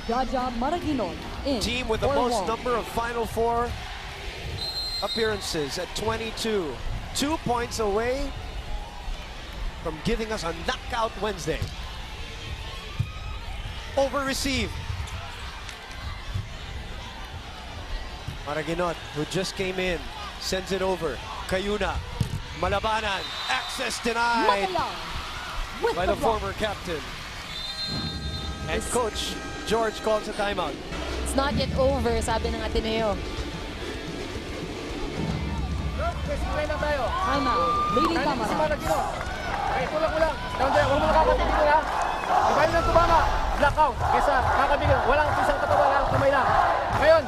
Jaja Maraguinot in Team with the most number of Final Four appearances at 22. 2 points away from giving us a knockout Wednesday. Over receive. Maraguinot, who just came in, sends it over. Cayuna, Malabanan, access denied by the former captain. And Coach George calls a timeout. It's not yet over, sabi ng Ateneo. Timeout. Lady Tamara. Kulang. Down there, huwag mo nakakatid dito na. Ibahin lang tumama. Blackout. Kesa kakabigyan. Walang isang katawan, walang kamay na. Ngayon,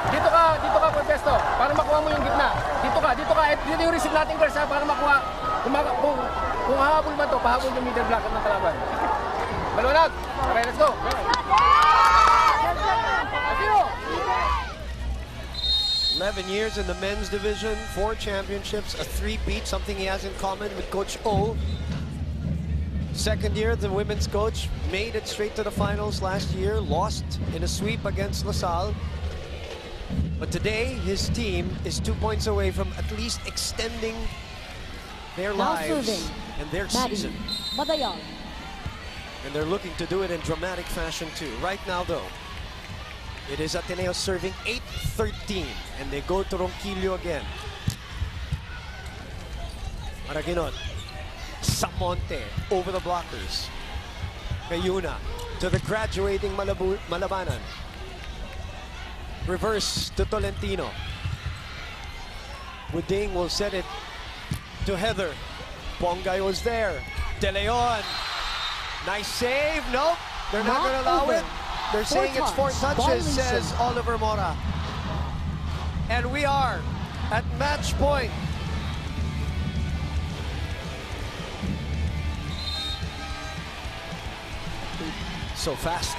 dito ka Protesto, para makuha mo yung gitna. Dito ka. Dito yung receive natin, girls, ha, para makuha. Kung hahabol man to, pahabol yung middle block ng kalaban. Maluwag. Okay, let's go. 11 years in the men's division, 4 championships, a 3-peat, something he has in common with Coach O. Second year, the women's coach made it straight to the finals last year, lost in a sweep against LaSalle. But today, his team is 2 points away from at least extending their lives and their season. Madayang. And they're looking to do it in dramatic fashion too. Right now, though, it is Ateneo serving 8-13, and they go to Ronquillo again. Maraguinot, Samonte over the blockers. Cayuna to the graduating Malabanan. Reverse to Tolentino. Buding will set it to Heather. Pongay was there. De Leon. Nice save. Nope, they're not going to allow it. They're saying it's 4 touches, says Oliver Mora. And we are at match point. So fast.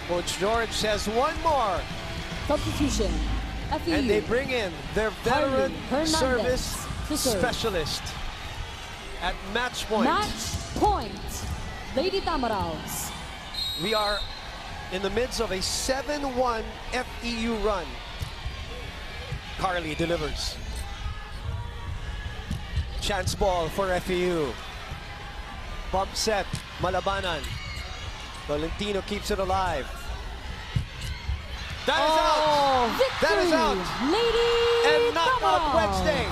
Coach George says one more. Substitution. FEU. And they bring in their veteran service specialist at match point. Match point. Lady Tamaraws. We are in the midst of a 7-1 FEU run. Carly delivers. Chance ball for FEU. Bump set, Malabanan. Valentino keeps it alive. That is out! Victory, That is out! Lady And knockout Tamaraws. Wednesday.